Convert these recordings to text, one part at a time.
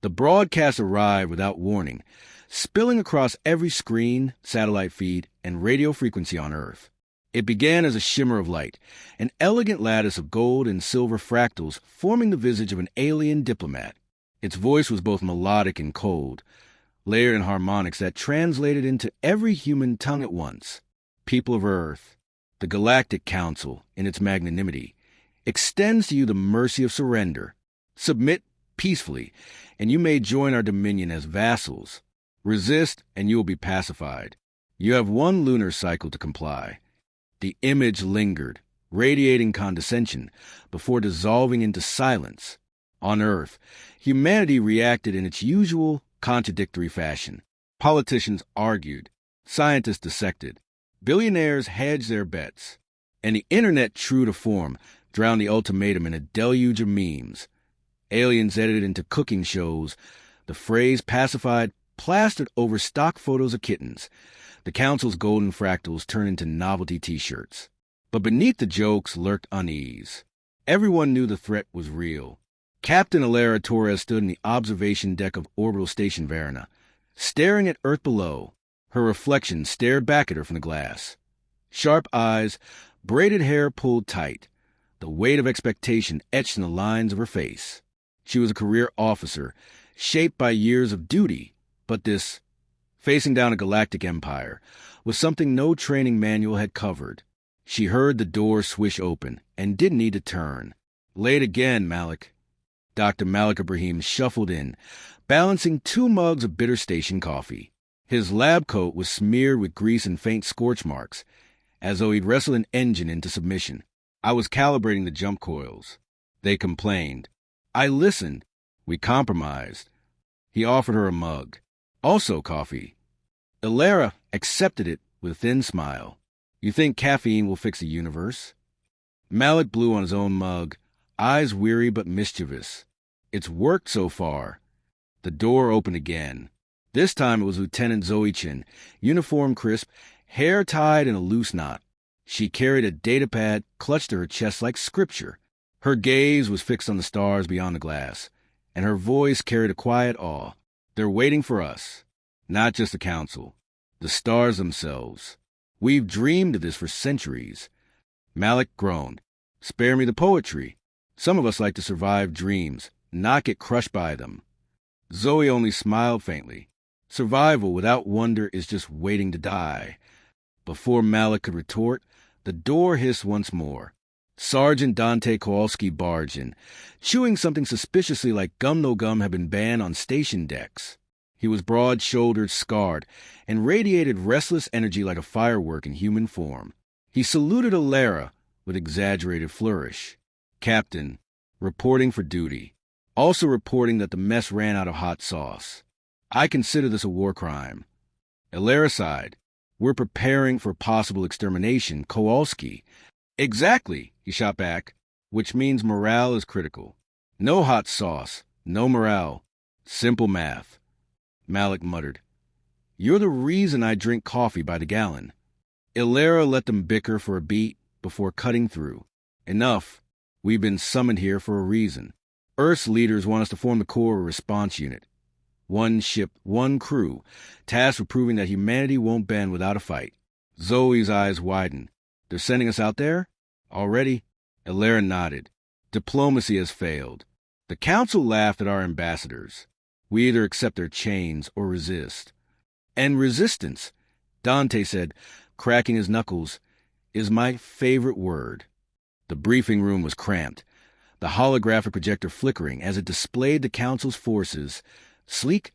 The broadcast arrived without warning, spilling across every screen, satellite feed, and radio frequency on Earth. It began as a shimmer of light, an elegant lattice of gold and silver fractals forming the visage of an alien diplomat. Its voice was both melodic and cold, layered in harmonics that translated into every human tongue at once. People of Earth, the Galactic Council, in its magnanimity, extends to you the mercy of surrender. Submit peacefully, and you may join our dominion as vassals. Resist, and you will be pacified. You have one lunar cycle to comply. The image lingered, radiating condescension, before dissolving into silence. On Earth, humanity reacted in its usual, contradictory fashion. Politicians argued, scientists dissected, billionaires hedged their bets, and the internet, true to form, drowned the ultimatum in a deluge of memes. Aliens edited into cooking shows, the phrase pacified plastered over stock photos of kittens. The council's golden fractals turned into novelty t-shirts. But beneath the jokes lurked unease. Everyone knew the threat was real. Captain Alara Torres stood in the observation deck of Orbital Station Varna, staring at Earth below. Her reflection stared back at her from the glass. Sharp eyes, braided hair pulled tight, the weight of expectation etched in the lines of her face. She was a career officer, shaped by years of duty, but this, facing down a galactic empire, was something no training manual had covered. She heard the door swish open and didn't need to turn. Late again, Malik. Dr. Malik Ibrahim shuffled in, balancing 2 mugs of bitter station coffee. His lab coat was smeared with grease and faint scorch marks, as though he'd wrestled an engine into submission. I was calibrating the jump coils. They complained. I listened. We compromised. He offered her a mug. Also coffee. Alara accepted it with a thin smile. You think caffeine will fix the universe? Malik blew on his own mug, eyes weary but mischievous. It's worked so far. The door opened again. This time it was Lieutenant Zoe Chin, uniform crisp, hair tied in a loose knot. She carried a datapad clutched to her chest like scripture. Her gaze was fixed on the stars beyond the glass, and her voice carried a quiet awe. They're waiting for us. Not just the council. The stars themselves. We've dreamed of this for centuries. Malik groaned. Spare me the poetry. Some of us like to survive dreams, not get crushed by them. Zoe only smiled faintly. Survival without wonder is just waiting to die. Before Malik could retort, the door hissed once more. Sergeant Dante Kowalski barged in, chewing something suspiciously like gum-no-gum had been banned on station decks. He was broad-shouldered, scarred, and radiated restless energy like a firework in human form. He saluted Alara with exaggerated flourish. Captain, reporting for duty. Also reporting that the mess ran out of hot sauce. I consider this a war crime. Alara sighed. We're preparing for possible extermination, Kowalski. Exactly, he shot back, which means morale is critical. No hot sauce, no morale. Simple math. Malik muttered. You're the reason I drink coffee by the gallon. Alara let them bicker for a beat before cutting through. Enough. We've been summoned here for a reason. Earth's leaders want us to form the core response unit. One ship, one crew, tasked with proving that humanity won't bend without a fight. Zoe's eyes widened. They're sending us out there? Already? Alara nodded. Diplomacy has failed. The council laughed at our ambassadors. We either accept their chains or resist. And resistance, Dante said, cracking his knuckles, is my favorite word. The briefing room was cramped, the holographic projector flickering as it displayed the council's forces, sleek,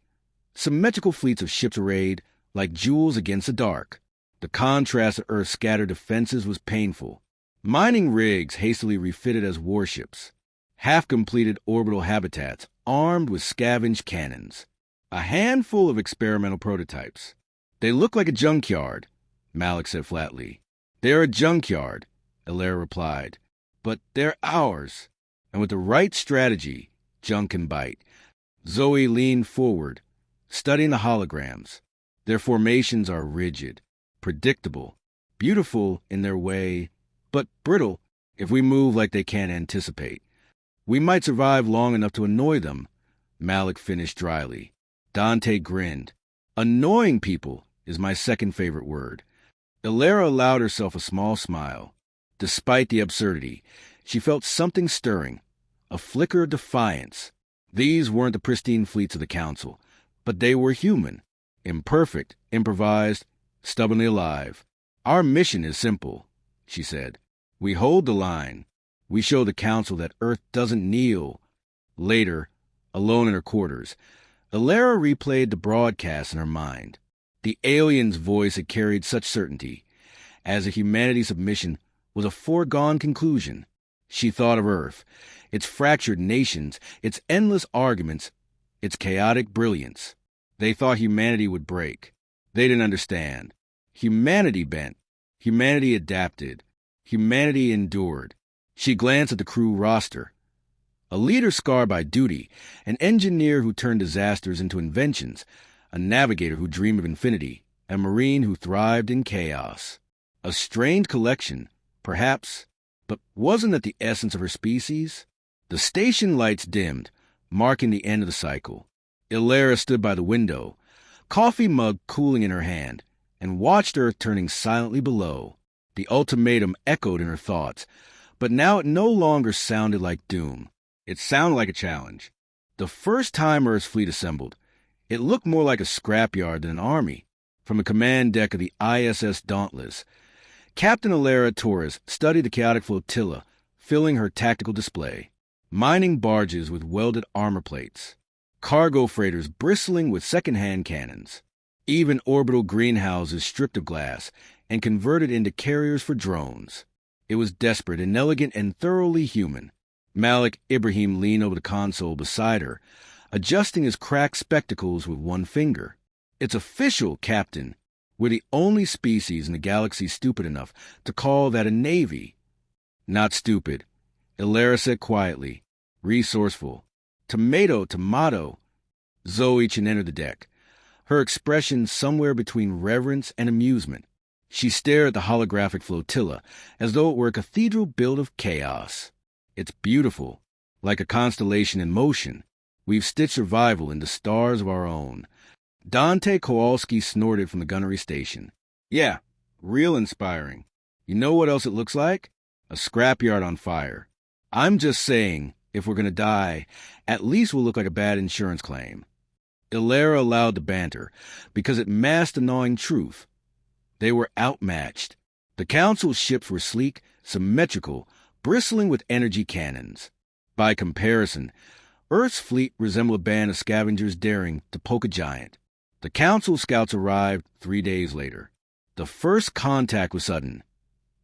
symmetrical fleets of ships arrayed like jewels against the dark. The contrast of Earth's scattered defenses was painful. Mining rigs hastily refitted as warships. Half-completed orbital habitats armed with scavenged cannons. A handful of experimental prototypes. They look like a junkyard, Malik said flatly. They're a junkyard, Alara replied. But they're ours. And with the right strategy, junk can bite. Zoe leaned forward, studying the holograms. Their formations are rigid, predictable, beautiful in their way, but brittle if we move like they can't anticipate. We might survive long enough to annoy them, Malik finished dryly. Dante grinned. Annoying people is my second favorite word. Illyra allowed herself a small smile. Despite the absurdity, she felt something stirring, a flicker of defiance. These weren't the pristine fleets of the Council, but they were human, imperfect, improvised, stubbornly alive. Our mission is simple, she said. We hold the line. We show the Council that Earth doesn't kneel. Later, alone in her quarters, Illyra replayed the broadcast in her mind. The alien's voice had carried such certainty, as if humanity's submission was a foregone conclusion. She thought of Earth, its fractured nations, its endless arguments, its chaotic brilliance. They thought humanity would break. They didn't understand. Humanity bent. Humanity adapted. Humanity endured. She glanced at the crew roster. A leader scarred by duty, an engineer who turned disasters into inventions, a navigator who dreamed of infinity, a marine who thrived in chaos. A strange collection, perhaps, but wasn't that the essence of her species? The station lights dimmed, marking the end of the cycle. Illyra stood by the window, coffee mug cooling in her hand, and watched Earth turning silently below. The ultimatum echoed in her thoughts, but now it no longer sounded like doom. It sounded like a challenge. The first time Earth's fleet assembled, it looked more like a scrapyard than an army. From the command deck of the ISS Dauntless, Captain Illyra Torres studied the chaotic flotilla, filling her tactical display. Mining barges with welded armor plates, cargo freighters bristling with second-hand cannons, even orbital greenhouses stripped of glass and converted into carriers for drones. It was desperate, inelegant, and thoroughly human. Malik Ibrahim leaned over the console beside her, adjusting his cracked spectacles with one finger. It's official, Captain. We're the only species in the galaxy stupid enough to call that a navy. Not stupid, Illyra said quietly. Resourceful. Tomato. Zoe Chen entered the deck, her expression somewhere between reverence and amusement. She stared at the holographic flotilla as though it were a cathedral built of chaos. It's beautiful, like a constellation in motion. We've stitched survival into stars of our own. Dante Kowalski snorted from the gunnery station. Yeah, real inspiring. You know what else it looks like? A scrapyard on fire. I'm just saying, if we're going to die, at least we'll look like a bad insurance claim. Illyra allowed the banter, because it masked the gnawing truth. They were outmatched. The Council's ships were sleek, symmetrical, bristling with energy cannons. By comparison, Earth's fleet resembled a band of scavengers daring to poke a giant. The Council scouts arrived 3 days later. The first contact was sudden,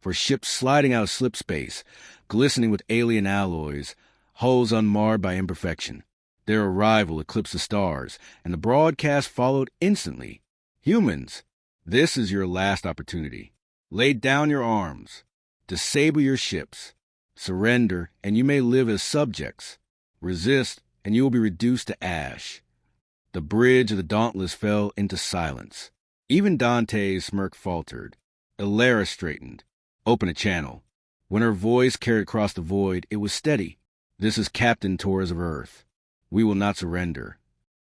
for ships sliding out of slip space, glistening with alien alloys, hulls unmarred by imperfection. Their arrival eclipsed the stars, and the broadcast followed instantly. Humans, this is your last opportunity. Lay down your arms. Disable your ships. Surrender, and you may live as subjects. Resist, and you will be reduced to ash. The bridge of the Dauntless fell into silence. Even Dante's smirk faltered. Illyra straightened. Open a channel. When her voice carried across the void, it was steady. This is Captain Torres of Earth. We will not surrender.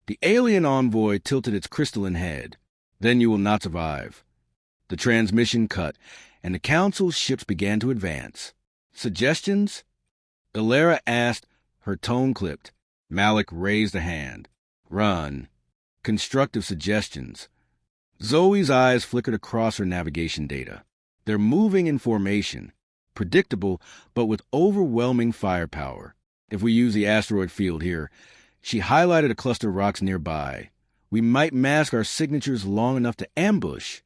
The alien envoy tilted its crystalline head. Then you will not survive. The transmission cut, and the Council's ships began to advance. Suggestions? Illyra asked, her tone clipped. Malik raised a hand. Run. Constructive suggestions. Zoe's eyes flickered across her navigation data. They're moving in formation. Predictable, but with overwhelming firepower. If we use the asteroid field here, she highlighted a cluster of rocks nearby. We might mask our signatures long enough to ambush.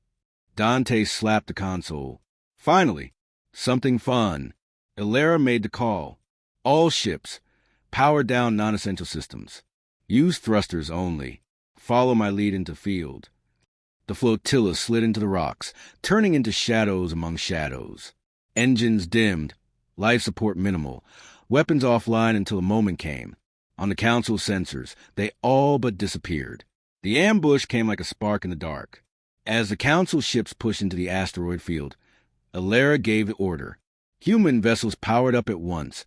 Dante slapped the console. Finally, something fun. Illyra made the call. All ships, power down non-essential systems. Use thrusters only. Follow my lead into field. The flotilla slid into the rocks, turning into shadows among shadows. Engines dimmed, life support minimal, weapons offline until a moment came. On the Council sensors, they all but disappeared. The ambush came like a spark in the dark. As the Council ships pushed into the asteroid field, Illyra gave the order. Human vessels powered up at once,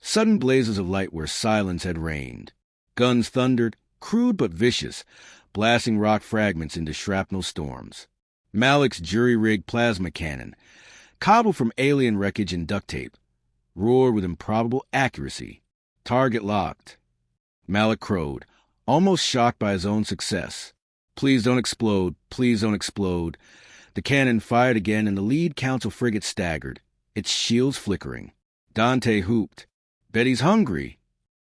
sudden blazes of light where silence had reigned. Guns thundered, crude but vicious, blasting rock fragments into shrapnel storms. Malik's jury-rigged plasma cannon, cobbled from alien wreckage and duct tape, roared with improbable accuracy. Target locked. Malik crowed, almost shocked by his own success. Please don't explode, please don't explode. The cannon fired again and the lead council frigate staggered, its shields flickering. Dante whooped. Betty's hungry.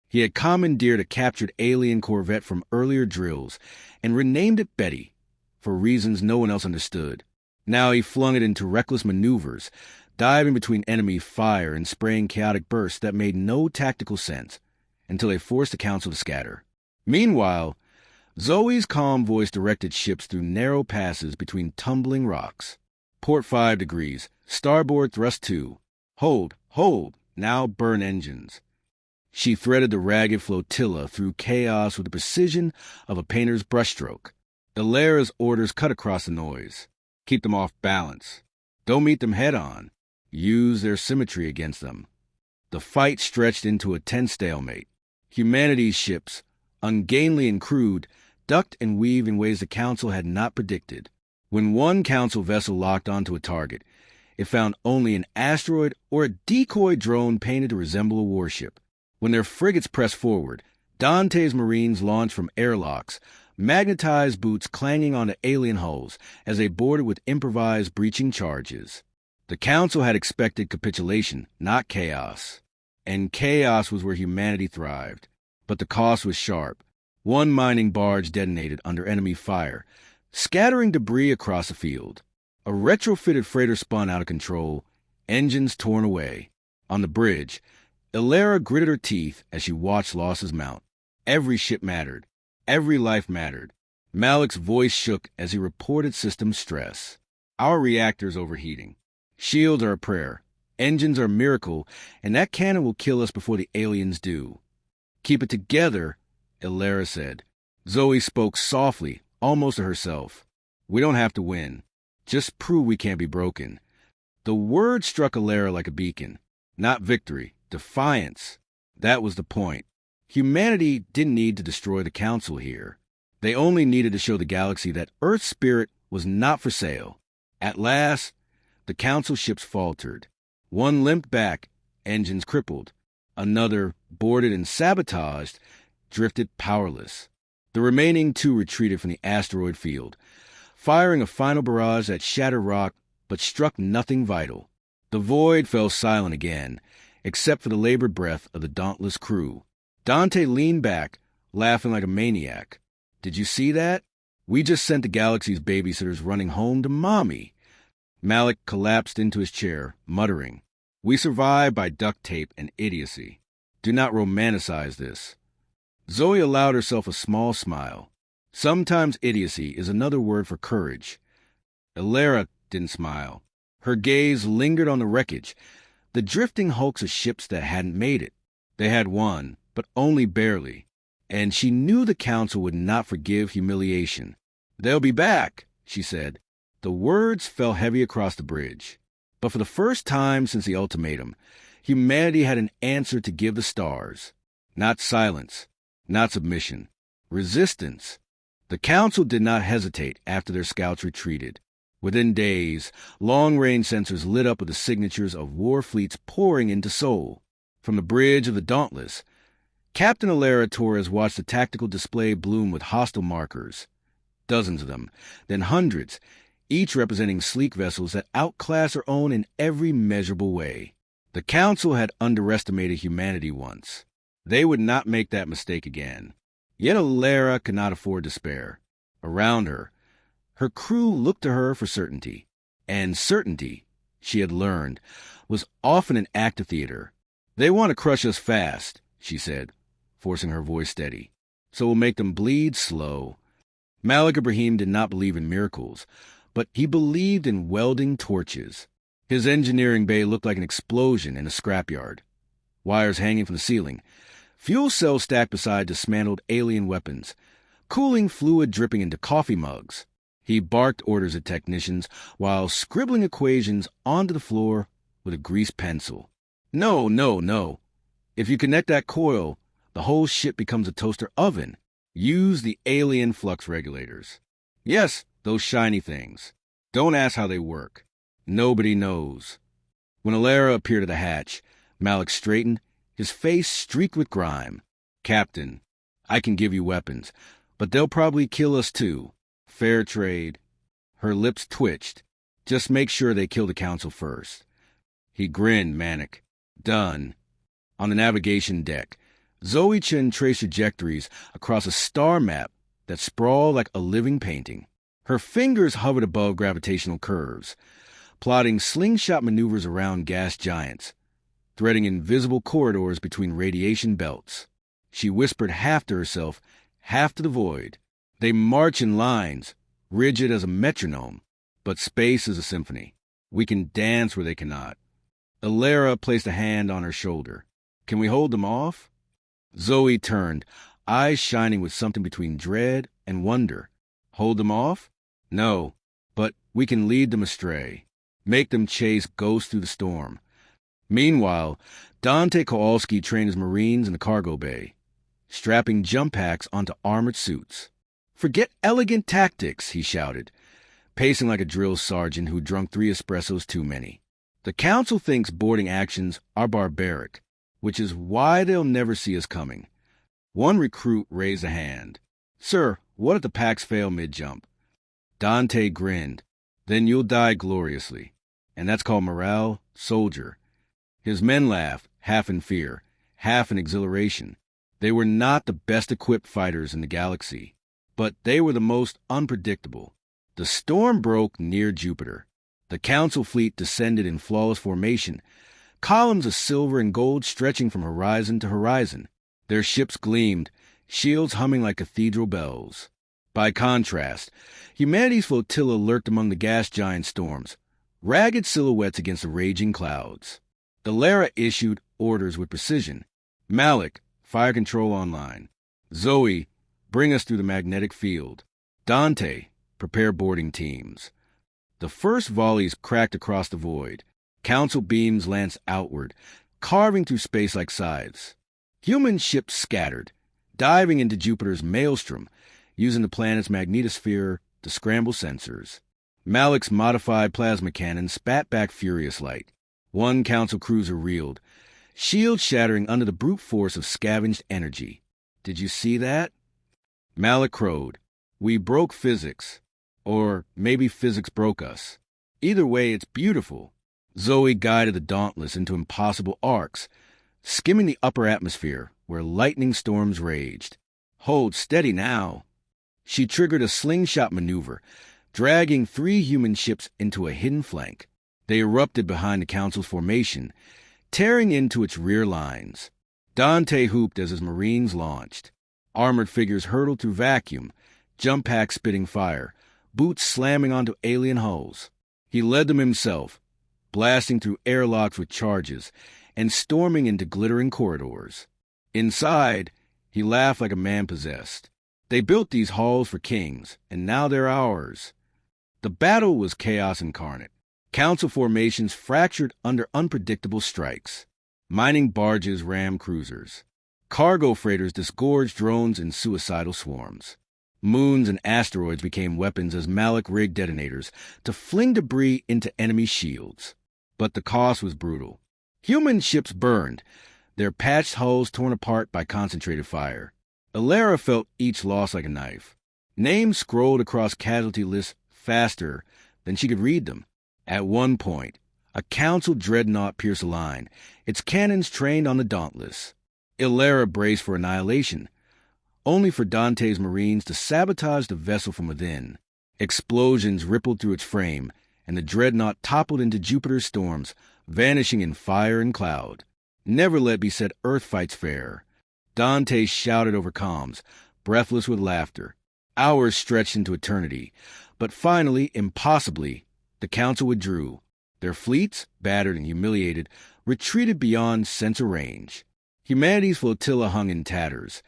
He had commandeered a captured alien corvette from earlier drills and renamed it Betty, for reasons no one else understood. Now he flung it into reckless maneuvers, diving between enemy fire and spraying chaotic bursts that made no tactical sense, until they forced the council to scatter. Meanwhile, Zoe's calm voice directed ships through narrow passes between tumbling rocks. Port 5 degrees, starboard thrust 2. Hold, hold, now burn engines. She threaded the ragged flotilla through chaos with the precision of a painter's brushstroke. Illyra's orders cut across the noise. Keep them off balance. Don't meet them head-on. Use their symmetry against them. The fight stretched into a tense stalemate. Humanity's ships, ungainly and crude, ducked and weaved in ways the Council had not predicted. When one Council vessel locked onto a target, it found only an asteroid or a decoy drone painted to resemble a warship. When their frigates pressed forward, Dante's Marines launched from airlocks, magnetized boots clanging onto alien hulls as they boarded with improvised breaching charges. The Council had expected capitulation, not chaos. And chaos was where humanity thrived. But the cost was sharp. One mining barge detonated under enemy fire, scattering debris across the field. A retrofitted freighter spun out of control, engines torn away. On the bridge, Illyra gritted her teeth as she watched losses mount. Every ship mattered. Every life mattered. Malik's voice shook as he reported system stress. Our reactor's overheating. Shields are a prayer. Engines are a miracle, and that cannon will kill us before the aliens do. Keep it together, Illyra said. Zoe spoke softly, almost to herself. We don't have to win. Just prove we can't be broken. The word struck Illyra like a beacon. Not victory. Defiance. That was the point. Humanity didn't need to destroy the Council here. They only needed to show the galaxy that Earth's spirit was not for sale. At last, the Council ships faltered. One limped back, engines crippled. Another, boarded and sabotaged, drifted powerless. The remaining 2 retreated from the asteroid field, firing a final barrage that shattered rock but struck nothing vital. The void fell silent again, except for the labored breath of the dauntless crew. Dante leaned back, laughing like a maniac. Did you see that? We just sent the galaxy's babysitters running home to Mommy. Malik collapsed into his chair, muttering, We survived by duct tape and idiocy. Do not romanticize this. Zoe allowed herself a small smile. Sometimes idiocy is another word for courage. Illyra didn't smile. Her gaze lingered on the wreckage, the drifting hulks of ships that hadn't made it. They had won, but only barely, and she knew the Council would not forgive humiliation. They'll be back, she said. The words fell heavy across the bridge. But for the first time since the ultimatum, humanity had an answer to give the stars. Not silence, not submission, resistance. The Council did not hesitate after their scouts retreated. Within days, long-range sensors lit up with the signatures of war fleets pouring into Sol. From the bridge of the Dauntless, Captain Illyra Torres watched the tactical display bloom with hostile markers. Dozens of them, then hundreds, each representing sleek vessels that outclassed her own in every measurable way. The Council had underestimated humanity once. They would not make that mistake again. Yet Illyra could not afford despair. Around her, her crew looked to her for certainty. And certainty, she had learned, was often an act of theater. They want to crush us fast, she said, forcing her voice steady. So we'll make them bleed slow. Malik Ibrahim did not believe in miracles, but he believed in welding torches. His engineering bay looked like an explosion in a scrapyard. Wires hanging from the ceiling, fuel cells stacked beside dismantled alien weapons, cooling fluid dripping into coffee mugs. He barked orders at technicians while scribbling equations onto the floor with a greased pencil. No. If you connect that coil, the The whole ship becomes a toaster oven. Use the alien flux regulators. Yes, those shiny things. Don't ask how they work. Nobody knows. When Alara appeared at the hatch, Malik straightened, his face streaked with grime. Captain, I can give you weapons, but they'll probably kill us too. Fair trade. Her lips twitched. Just make sure they kill the council first. He grinned, manic. Done. On the navigation deck, Zoe Chen traced trajectories across a star map that sprawled like a living painting. Her fingers hovered above gravitational curves, plotting slingshot maneuvers around gas giants, threading invisible corridors between radiation belts. She whispered half to herself, half to the void. They march in lines, rigid as a metronome, but space is a symphony. We can dance where they cannot. Alara placed a hand on her shoulder. Can we hold them off? Zoe turned, eyes shining with something between dread and wonder. Hold them off? No, but we can lead them astray. Make them chase ghosts through the storm. Meanwhile, Dante Kowalski trained his Marines in the cargo bay, strapping jump packs onto armored suits. Forget elegant tactics, he shouted, pacing like a drill sergeant who drunk 3 espressos too many. The council thinks boarding actions are barbaric, which is why they'll never see us coming. One recruit raised a hand. Sir, what if the packs fail mid-jump? Dante grinned. Then you'll die gloriously. And that's called morale, soldier. His men laughed, half in fear, half in exhilaration. They were not the best-equipped fighters in the galaxy, but they were the most unpredictable. The storm broke near Jupiter. The council fleet descended in flawless formation, columns of silver and gold stretching from horizon to horizon. Their ships gleamed, shields humming like cathedral bells. By contrast, humanity's flotilla lurked among the gas giant storms, ragged silhouettes against the raging clouds. The Lara issued orders with precision. Malik, fire control online. Zoe, bring us through the magnetic field. Dante, prepare boarding teams. The first volleys cracked across the void. Council beams lanced outward, carving through space like scythes. Human ships scattered, diving into Jupiter's maelstrom, using the planet's magnetosphere to scramble sensors. Malik's modified plasma cannon spat back furious light. One council cruiser reeled, shield shattering under the brute force of scavenged energy. Did you see that? Malik crowed. We broke physics. Or maybe physics broke us. Either way, it's beautiful. Zoe guided the Dauntless into impossible arcs, skimming the upper atmosphere where lightning storms raged. Hold steady now. She triggered a slingshot maneuver, dragging 3 human ships into a hidden flank. They erupted behind the council's formation, tearing into its rear lines. Dante hooped as his Marines launched. Armored figures hurtled through vacuum, jump packs spitting fire, boots slamming onto alien hulls. He led them himself, blasting through airlocks with charges and storming into glittering corridors. Inside, he laughed like a man possessed. They built these halls for kings, and now they're ours. The battle was chaos incarnate. Council formations fractured under unpredictable strikes. Mining barges rammed cruisers. Cargo freighters disgorged drones in suicidal swarms. Moons and asteroids became weapons as Malik rigged detonators to fling debris into enemy shields. But the cost was brutal. Human ships burned, their patched hulls torn apart by concentrated fire. Alara felt each loss like a knife. Names scrolled across casualty lists faster than she could read them. At one point, a council dreadnought pierced a line, its cannons trained on the Dauntless. Alara braced for annihilation, only for Dante's Marines to sabotage the vessel from within. Explosions rippled through its frame, and the dreadnought toppled into Jupiter's storms, vanishing in fire and cloud. Never let be said Earth fights fair. Dante shouted over comms, breathless with laughter. Hours stretched into eternity, but finally, impossibly, the council withdrew. Their fleets, battered and humiliated, retreated beyond sensor range. Humanity's flotilla hung in tatters,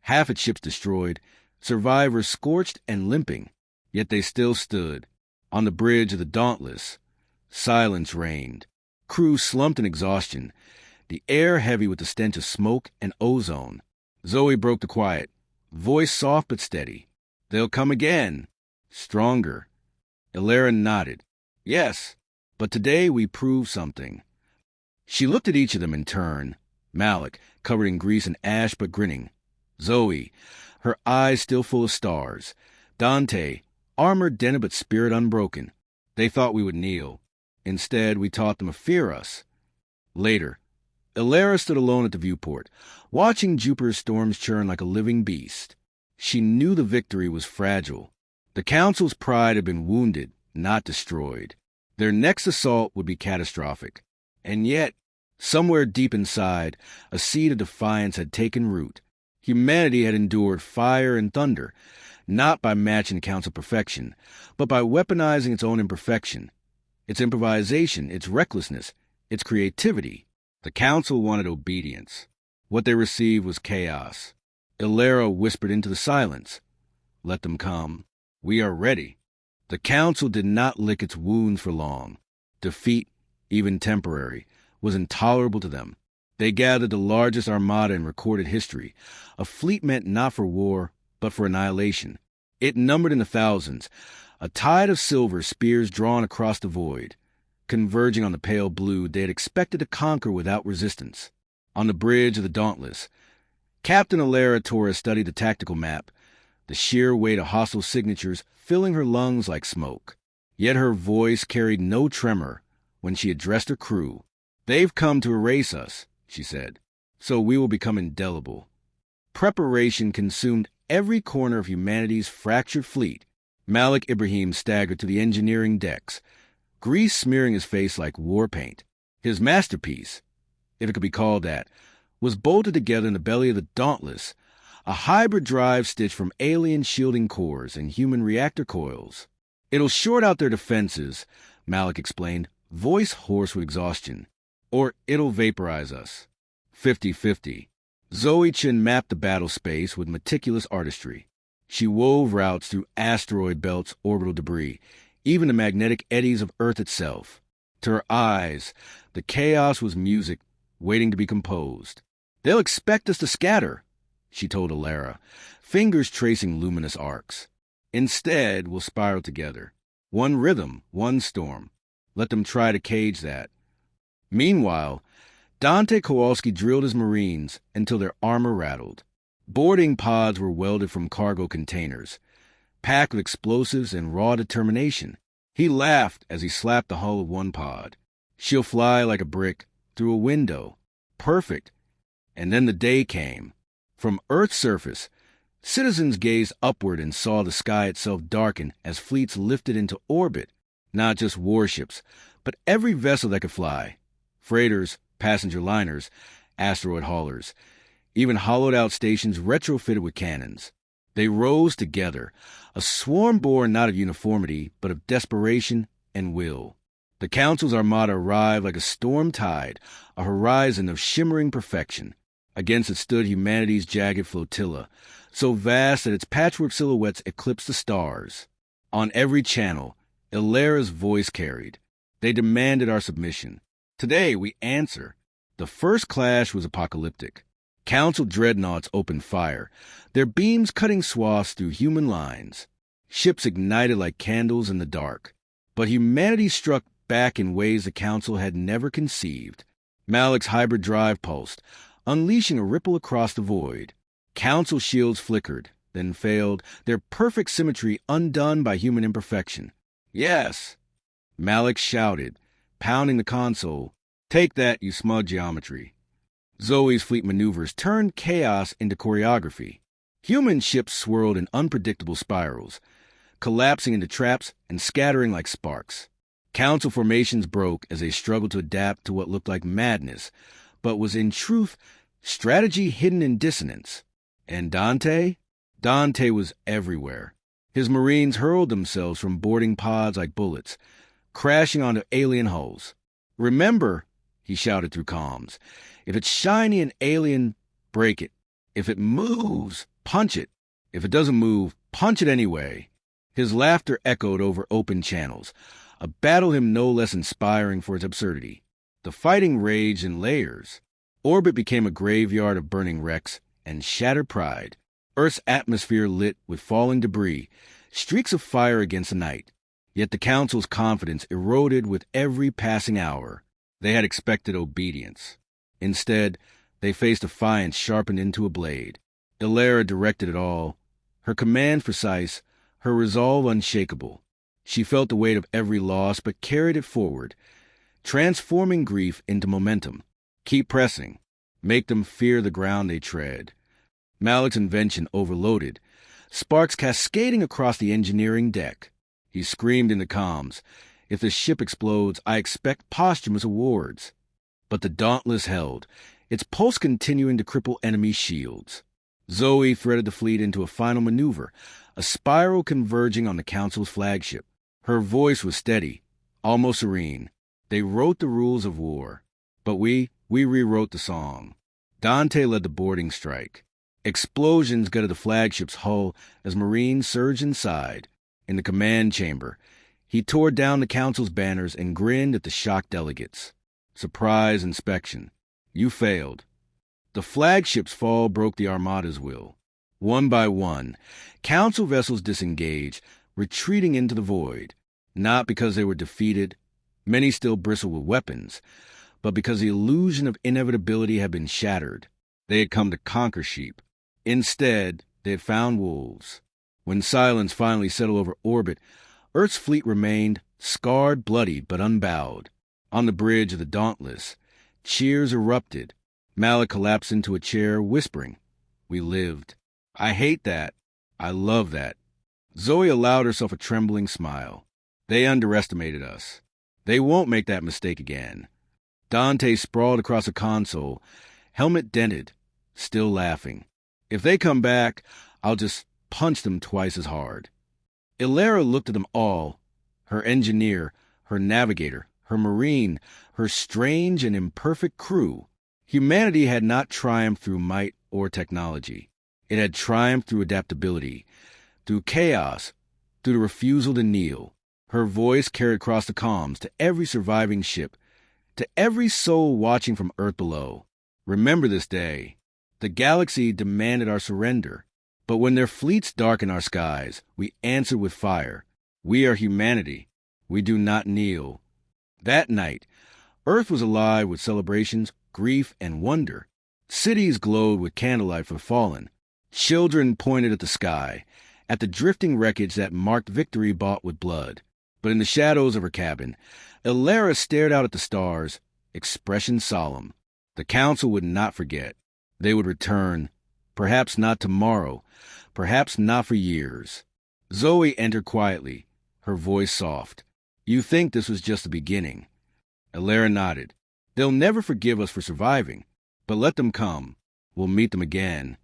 half its ships destroyed, survivors scorched and limping. Yet they still stood. On the bridge of the Dauntless, silence reigned. Crew slumped in exhaustion, the air heavy with the stench of smoke and ozone. Zoe broke the quiet, voice soft but steady. They'll come again. Stronger. Ilara nodded. Yes, but today we proved something. She looked at each of them in turn. Malik, covered in grease and ash but grinning. Zoe, her eyes still full of stars. Dante, armor dented but spirit unbroken. They thought we would kneel. Instead, we taught them to fear us. Later, Ilara stood alone at the viewport, watching Jupiter's storms churn like a living beast. She knew the victory was fragile. The Council's pride had been wounded, not destroyed. Their next assault would be catastrophic. And yet, somewhere deep inside, a seed of defiance had taken root. Humanity had endured fire and thunder, not by matching the Council perfection, but by weaponizing its own imperfection, its improvisation, its recklessness, its creativity. The Council wanted obedience. What they received was chaos. Ilara whispered into the silence, "Let them come. We are ready." The Council did not lick its wounds for long. Defeat, even temporary, was intolerable to them. They gathered the largest armada in recorded history, a fleet meant not for war, but for annihilation. It numbered in the thousands, a tide of silver spears drawn across the void, converging on the pale blue they had expected to conquer without resistance. On the bridge of the Dauntless, Captain Ilara Torres studied the tactical map, the sheer weight of hostile signatures filling her lungs like smoke. Yet her voice carried no tremor when she addressed her crew. "They've come to erase us," she said, "so we will become indelible." Preparation consumed every corner of humanity's fractured fleet. Malik Ibrahim staggered to the engineering decks, grease smearing his face like war paint. His masterpiece, if it could be called that, was bolted together in the belly of the Dauntless, a hybrid drive stitched from alien shielding cores and human reactor coils. "It'll short out their defenses," Malik explained, voice hoarse with exhaustion. "Or it'll vaporize us." 50-50. Zoe Chin mapped the battle space with meticulous artistry. She wove routes through asteroid belts, orbital debris, even the magnetic eddies of Earth itself. To her eyes, the chaos was music waiting to be composed. "They'll expect us to scatter," she told Ilara, fingers tracing luminous arcs. "Instead, we'll spiral together. One rhythm, one storm. Let them try to cage that." Meanwhile, Dante Kowalski drilled his Marines until their armor rattled. Boarding pods were welded from cargo containers, packed with explosives and raw determination. He laughed as he slapped the hull of one pod. "She'll fly like a brick through a window. Perfect." And then the day came. From Earth's surface, citizens gazed upward and saw the sky itself darken as fleets lifted into orbit. Not just warships, but every vessel that could fly. Freighters, passenger liners, asteroid haulers, even hollowed-out stations retrofitted with cannons. They rose together, a swarm born not of uniformity, but of desperation and will. The Council's armada arrived like a storm tide, a horizon of shimmering perfection. Against it stood humanity's jagged flotilla, so vast that its patchwork silhouettes eclipsed the stars. On every channel, Ilara's voice carried. They demanded our submission. Today we answer. The first clash was apocalyptic. Council dreadnoughts opened fire, their beams cutting swaths through human lines. Ships ignited like candles in the dark. But humanity struck back in ways the Council had never conceived. Malik's hybrid drive pulsed, unleashing a ripple across the void. Council shields flickered, then failed, their perfect symmetry undone by human imperfection. "Yes," Malik shouted, pounding the console. "Take that, you smug geometry." Zoe's fleet maneuvers turned chaos into choreography. Human ships swirled in unpredictable spirals, collapsing into traps and scattering like sparks. Council formations broke as they struggled to adapt to what looked like madness, but was in truth strategy hidden in dissonance. And Dante? Dante was everywhere. His Marines hurled themselves from boarding pods like bullets, crashing onto alien hulls. "Remember," he shouted through comms, "if it's shiny and alien, break it. If it moves, punch it. If it doesn't move, punch it anyway." His laughter echoed over open channels, a battle hymn no less inspiring for its absurdity. The fighting raged in layers. Orbit became a graveyard of burning wrecks, and shattered pride. Earth's atmosphere lit with falling debris, streaks of fire against the night. Yet the Council's confidence eroded with every passing hour. They had expected obedience. Instead, they faced defiance sharpened into a blade. Ilara directed it all, her command precise, her resolve unshakable. She felt the weight of every loss but carried it forward, transforming grief into momentum. Keep pressing. Make them fear the ground they tread. Malik's invention overloaded, sparks cascading across the engineering deck. He screamed in the comms, "If the ship explodes, I expect posthumous awards." But the Dauntless held, its pulse continuing to cripple enemy shields. Zoe threaded the fleet into a final maneuver, a spiral converging on the Council's flagship. Her voice was steady, almost serene. They wrote the rules of war, but we rewrote the song. Dante led the boarding strike. Explosions gutted the flagship's hull as Marines surged inside. In the command chamber, he tore down the Council's banners and grinned at the shocked delegates. Surprise inspection. You failed. The flagship's fall broke the Armada's will. One by one, Council vessels disengaged, retreating into the void, not because they were defeated, many still bristled with weapons, but because the illusion of inevitability had been shattered. They had come to conquer sheep. Instead, they had found wolves. When silence finally settled over orbit, Earth's fleet remained, scarred, bloody, but unbowed. On the bridge of the Dauntless, cheers erupted. Malik collapsed into a chair, whispering, "We lived. I hate that. I love that." Zoe allowed herself a trembling smile. They underestimated us. They won't make that mistake again. Dante sprawled across a console, helmet dented, still laughing. If they come back, I'll just punch them twice as hard. Ilara looked at them all, her engineer, her navigator, her marine, her strange and imperfect crew. Humanity had not triumphed through might or technology. It had triumphed through adaptability, through chaos, through the refusal to kneel. Her voice carried across the comms to every surviving ship, to every soul watching from Earth below. Remember this day. The galaxy demanded our surrender. But when their fleets darken our skies, we answer with fire. We are humanity. We do not kneel. That night, Earth was alive with celebrations, grief, and wonder. Cities glowed with candlelight for the fallen. Children pointed at the sky, at the drifting wreckage that marked victory bought with blood. But in the shadows of her cabin, Ilara stared out at the stars, expression solemn. The Council would not forget. They would return, perhaps not tomorrow, perhaps not for years. Zoe entered quietly, her voice soft. "You think this was just the beginning?" Ilara nodded. "They'll never forgive us for surviving, but let them come. We'll meet them again."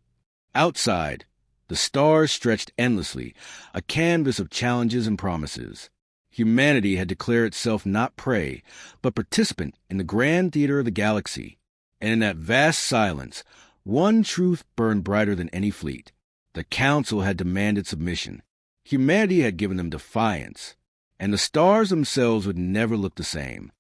Outside, the stars stretched endlessly, a canvas of challenges and promises. Humanity had declared itself not prey, but participant in the grand theater of the galaxy. And in that vast silence, one truth burned brighter than any fleet. The Council had demanded submission. Humanity had given them defiance. And the stars themselves would never look the same.